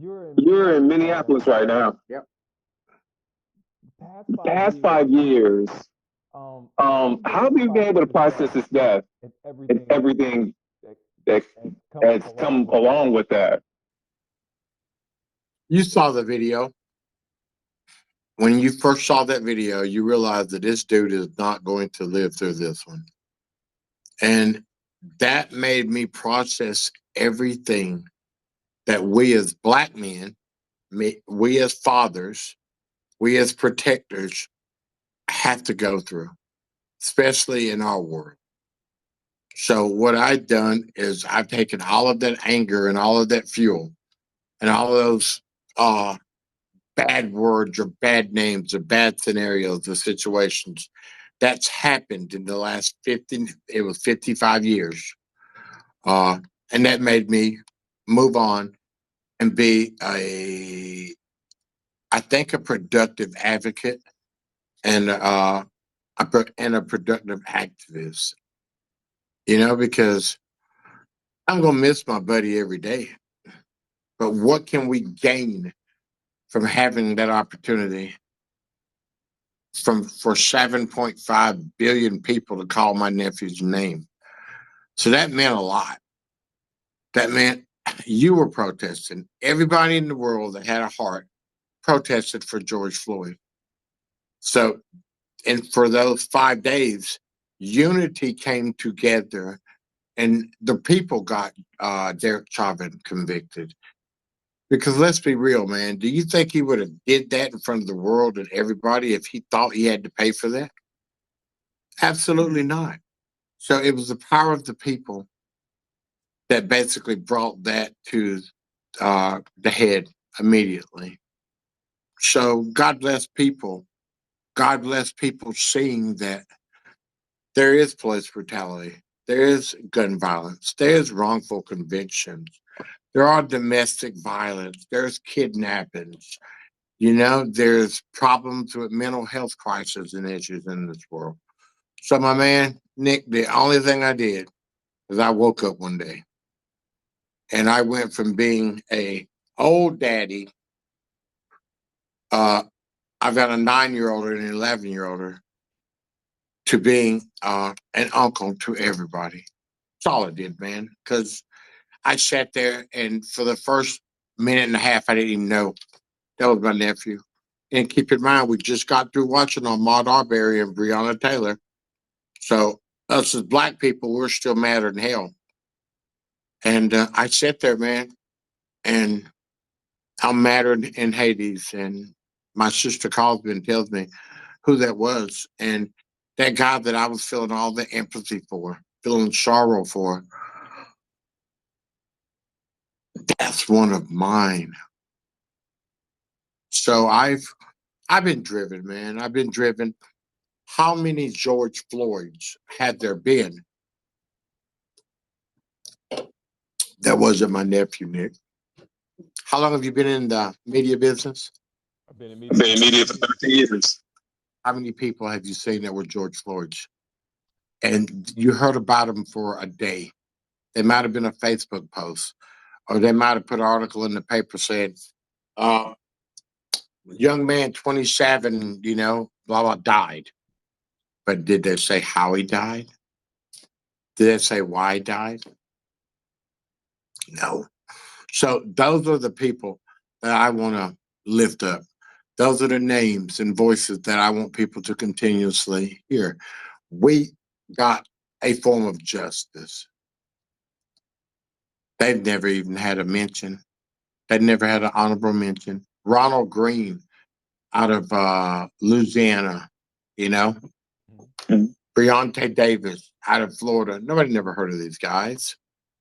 You're in Minneapolis right now. Yep. The past 5 years, how have you been able to process this death and everything that has come along with that? You saw the video. When you first saw that video, you realized that this dude is not going to live through this one. And that made me process everything that we as black men, we as fathers, we as protectors have to go through, especially in our world. So what I've done is I've taken all of that anger and all of that fuel and all of those bad words or bad names or bad scenarios or situations that's happened in the last 55 years. Uh, and that made me move on and be I think, a productive advocate and a productive activist. Because I'm gonna miss my buddy every day. But what can we gain from having that opportunity for 7.5 billion people to call my nephew's name? So that meant a lot. That meant you were protesting. Everybody in the world that had a heart protested for George Floyd. So, and for those 5 days, unity came together, and the people got Derek Chauvin convicted. Because let's be real, man. Do you think he would have did that in front of the world and everybody if he thought he had to pay for that? Absolutely not. So it was the power of the people that basically brought that to the head immediately. So God bless people. God bless people seeing that there is police brutality, there is gun violence, there is wrongful convictions, there are domestic violence, there's kidnappings. There's problems with mental health crises and issues in this world. So, my man, Nick, the only thing I did is I woke up one day and I went from being a old daddy, uh, I've got a 9-year-old and an 11-year-old, to being an uncle to everybody. That's all I did, man. Because I sat there and for the first minute and a half, I didn't even know that was my nephew. And keep in mind, we just got through watching on Maud Arbery and Breonna Taylor. So us as black people, we're still madder than hell. And I sat there, man, and I'm madder in Hades. And my sister calls me and tells me who that was. And that guy that I was feeling all the empathy for, feeling sorrow for, that's one of mine. So I've been driven, man. I've been driven. How many George Floyds had there been? That wasn't my nephew, Nick. How long have you been in the media business? I've been in media for 13 years. How many people have you seen that were George Floyd's? And you heard about them for a day. They might have been a Facebook post, or they might have put an article in the paper saying, uh, young man, 27, blah, blah, died. But did they say how he died? Did they say why he died? No. So those are the people that I want to lift up. Those are the names and voices that I want people to continuously hear. We got a form of justice. They've never even had a mention. They never had an honorable mention. Ronald Green out of Louisiana, you know. Mhm. Breonte Davis out of Florida. Nobody never heard of these guys.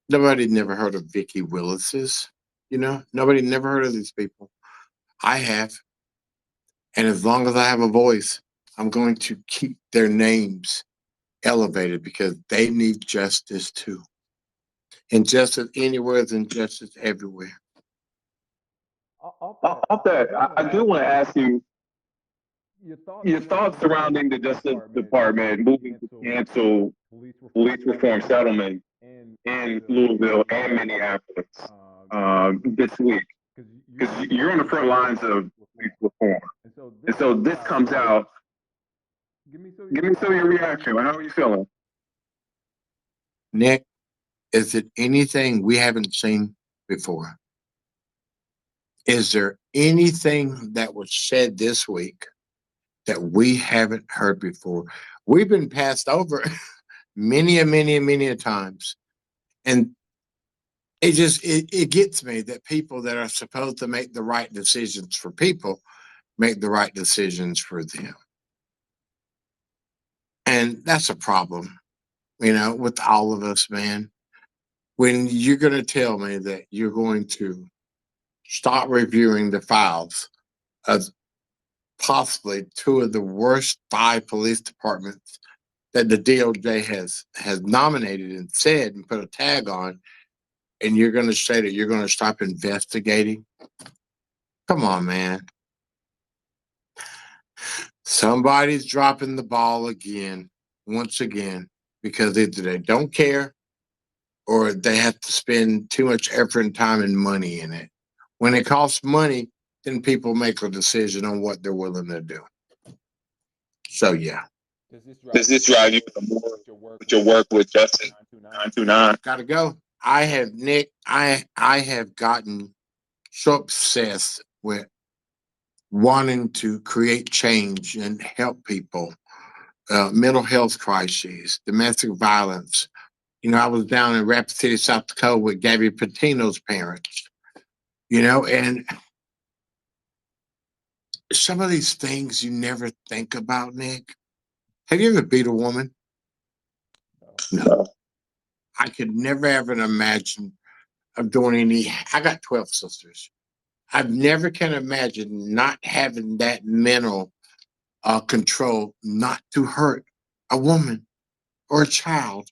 Nobody never heard of Vicky Willis's. Nobody never heard of these people. I have. And as long as I have a voice, I'm going to keep their names elevated because they need justice too. And justice anywhere is injustice everywhere. Off that, I do want to ask you your thoughts surrounding the Justice Department moving to cancel police reform settlement in Louisville and Minneapolis this week. because you're on the front lines of police reform. And so this comes out. Give me some of your reaction. How are you feeling? Nick, is it anything we haven't seen before? Is there anything that was said this week that we haven't heard before? We've been passed over many a times. And it gets me that people that are supposed to make the right decisions for people make the right decisions for them. And that's a problem, with all of us, man. When you're going to tell me that you're going to start reviewing the files of possibly two of the worst five police departments that the DOJ has nominated and said and put a tag on, and you're going to say that you're going to stop investigating? Come on, man. Somebody's dropping the ball again, once again, because either they don't care or they have to spend too much effort and time and money in it. When it costs money, then people make a decision on what they're willing to do. So, yeah. Does this drive you more with your work with Justin 929? Gotta go. Nick, I have gotten so obsessed with wanting to create change and help people, mental health crises, domestic violence. I was down in Rapid City, South Dakota with Gabby Patino's parents, and some of these things you never think about, Nick. Have you ever beat a woman? No. I could never ever imagine of doing any. I got 12 sisters. I've never can imagine not having that mental control not to hurt a woman or a child.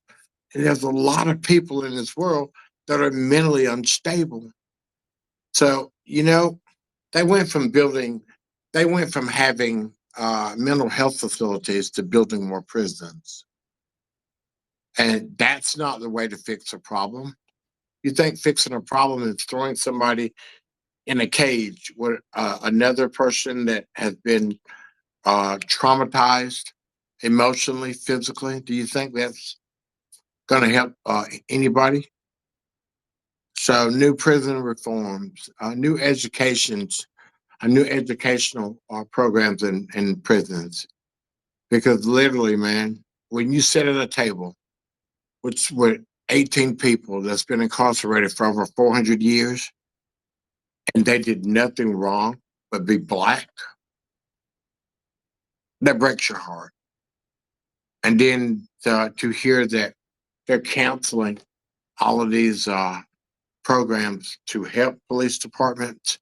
And there's a lot of people in this world that are mentally unstable. So, they went from having mental health facilities to building more prisons. And that's not the way to fix a problem. You think fixing a problem is throwing somebody in a cage with another person that has been traumatized emotionally, physically? Do you think that's going to help anybody? So, new prison reforms, new educational programs in prisons. Because literally, man, when you sit at a table with 18 people that's been incarcerated for over 400 years and they did nothing wrong but be black, that breaks your heart. And then to hear that they're canceling all of these programs to help police departments,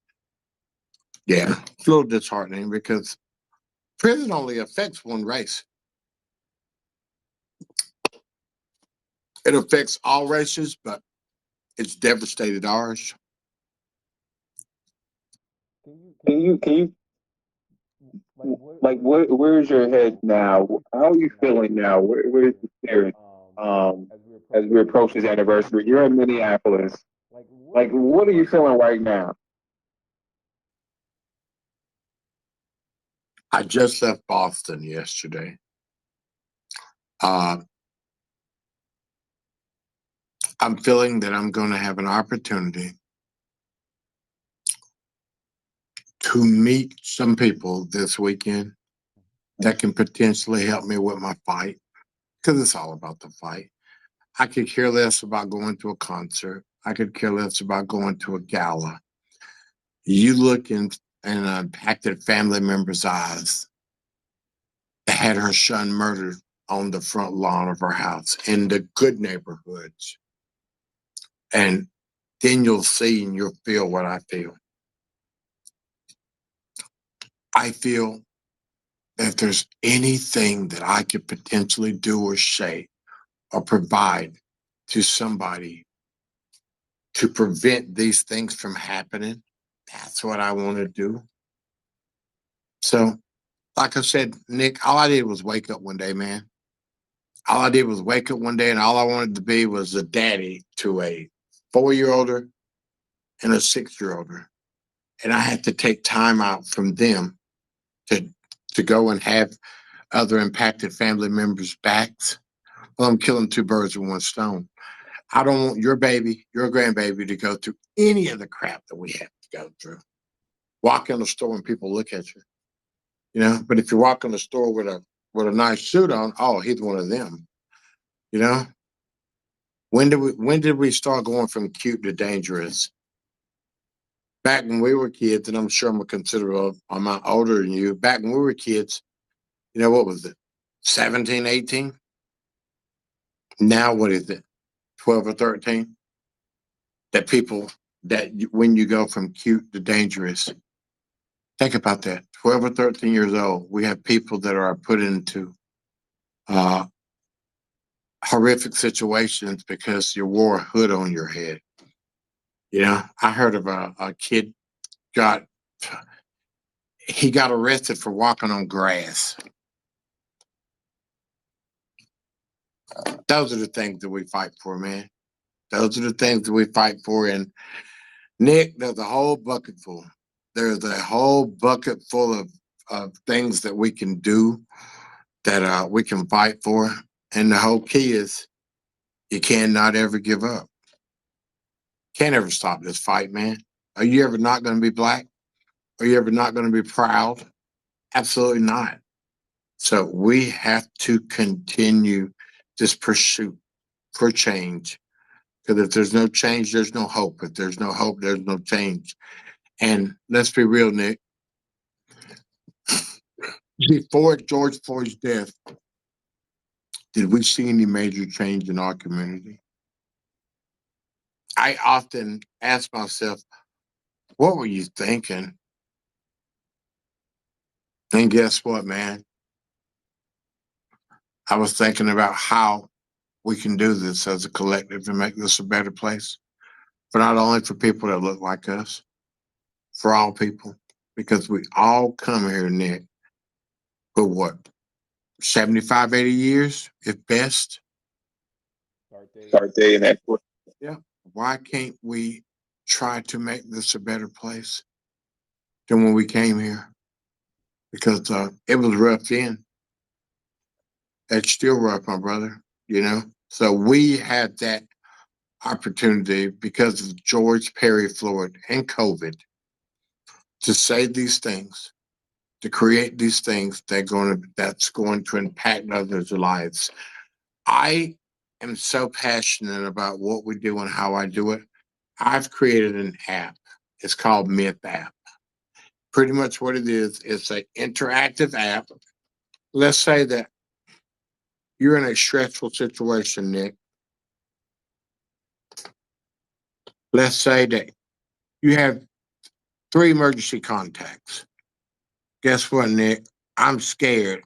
yeah, it's a little disheartening because prison only affects one race. It affects all races, but it's devastated ours. Can you like where's your head now? How are you feeling now? Where's the spirit? As we approach this anniversary, you're in Minneapolis. Like, what are you feeling right now? I just left Boston yesterday. Uh, I'm feeling that I'm going to have an opportunity to meet some people this weekend that can potentially help me with my fight, because it's all about the fight. I could care less about going to a concert. I could care less about going to a gala. You look in an impacted family member's eyes that had her son murdered on the front lawn of her house in the good neighborhoods. And then you'll see and you'll feel what I feel. I feel that if there's anything that I could potentially do or say or provide to somebody to prevent these things from happening, that's what I want to do. So, like I said, Nick, all I did was wake up one day, man. All I did was wake up one day, and all I wanted to be was a daddy to a 4-year-older and a 6-year-older. and I had to take time out from them to go and have other impacted family members' backs. Well, I'm killing two birds with one stone. I don't want your baby, your grandbaby, to go through any of the crap that we have to go through. Walk in the store and people look at you, you know. But if you walk in the store with a nice suit on, oh, he's one of them, you know. When did we start going from cute to dangerous? Back when we were kids, and I'm sure I'm a considerable amount older than you. Back when we were kids, you know, what was it? 17, 18? Now what is it? 12 or 13? That people when you go from cute to dangerous. Think about that. 12 or 13 years old, we have people that are put into uh, horrific situations because you wore a hood on your head. You know, I heard of a kid got he got arrested for walking on grass. Those are the things that we fight for, man. Those are the things that we fight for. And Nick, there's a whole bucket full. There's a whole bucket full of things that we can do that we can fight for. And the whole key is you cannot ever give up. Can't ever stop this fight, man. Are you ever not going to be black? Are you ever not going to be proud? Absolutely not. So we have to continue this pursuit for change. Because if there's no change, there's no hope. If there's no hope, there's no change. And let's be real, Nick. Before George Floyd's death, did we see any major change in our community? I often ask myself, what were you thinking? And guess what, man? I was thinking about how we can do this as a collective and make this a better place. For not only for people that look like us, for all people. Because we all come here, Nick, for what, 75, 80 years, if best? Start dating that. Yeah. Why can't we try to make this a better place than when we came here? Because it was rough then. It's still rough, my brother, you know? So we had that opportunity because of George Perry Floyd and COVID to say these things, to create these things that's going to impact others' lives. I am so passionate about what we do and how I do it. I've created an app. It's called Myth App. Pretty much what it is, it's an interactive app. Let's say that you're in a stressful situation, Nick. Let's say that you have three emergency contacts. Guess what, Nick? I'm scared.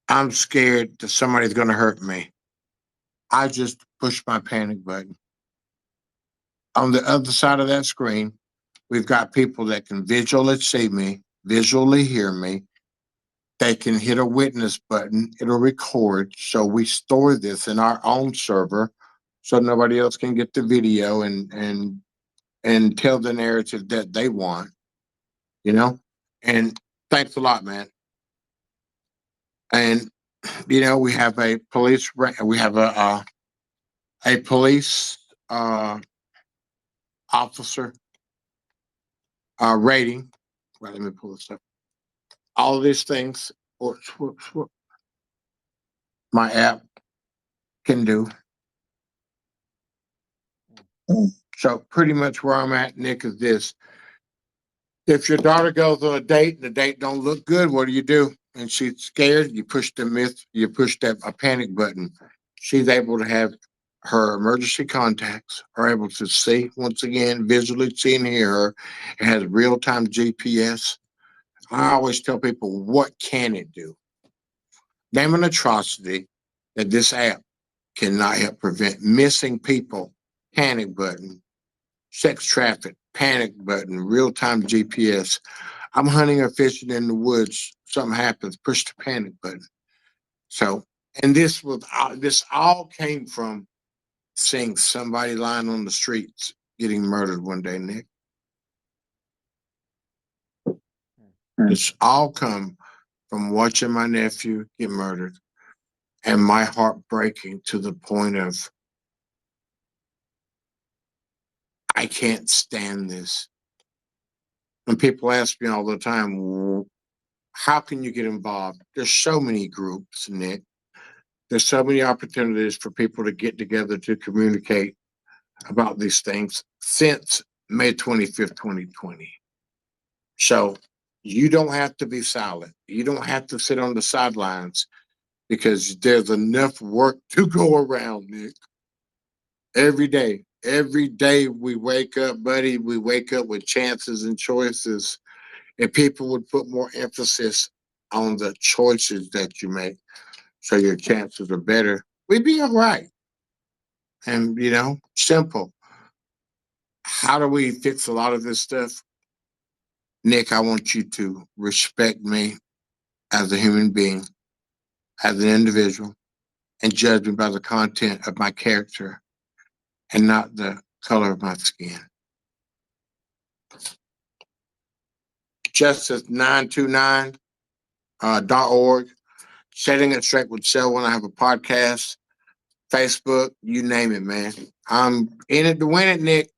I'm scared that somebody's going to hurt me. I just push my panic button. On the other side of that screen, we've got people that can visually see me, visually hear me. They can hit a witness button. It'll record. So we store this in our own server so nobody else can get the video and tell the narrative that they want, you know? And thanks a lot, man. And you know, we have we have a police uh, officer rating. Well, let me pull this up. All of these things, what my app can do. So pretty much where I'm at, Nick, is this: if your daughter goes on a date and the date don't look good, what do? And she's scared, you push that a panic button. She's able to have her emergency contacts are able to see once again, visually see and hear her. It has real time GPS. I always tell people, what can it do? Name an atrocity that this app cannot help prevent. Missing people, panic button. Sex traffic, panic button, real time GPS. I'm hunting or fishing in the woods. Something happens, push the panic button. So, and this all came from seeing somebody lying on the streets getting murdered one day, Nick. It's all come from watching my nephew get murdered and my heart breaking to the point of I can't stand this. When people ask me all the time, how can you get involved? There's so many groups, Nick. There's so many opportunities for people to get together to communicate about these things since May 25th, 2020. So you don't have to be silent. You don't have to sit on the sidelines because there's enough work to go around, Nick. Every day. Every day we wake up, buddy, we wake up with chances and choices. If people would put more emphasis on the choices that you make so your chances are better, we'd be all right. And, simple. How do we fix a lot of this stuff? Nick, I want you to respect me as a human being, as an individual, and judge me by the content of my character and not the color of my skin. Justice929.org. Setting It Straight with Selwyn. I have a podcast, Facebook, you name it, man. I'm in it to win it, Nick.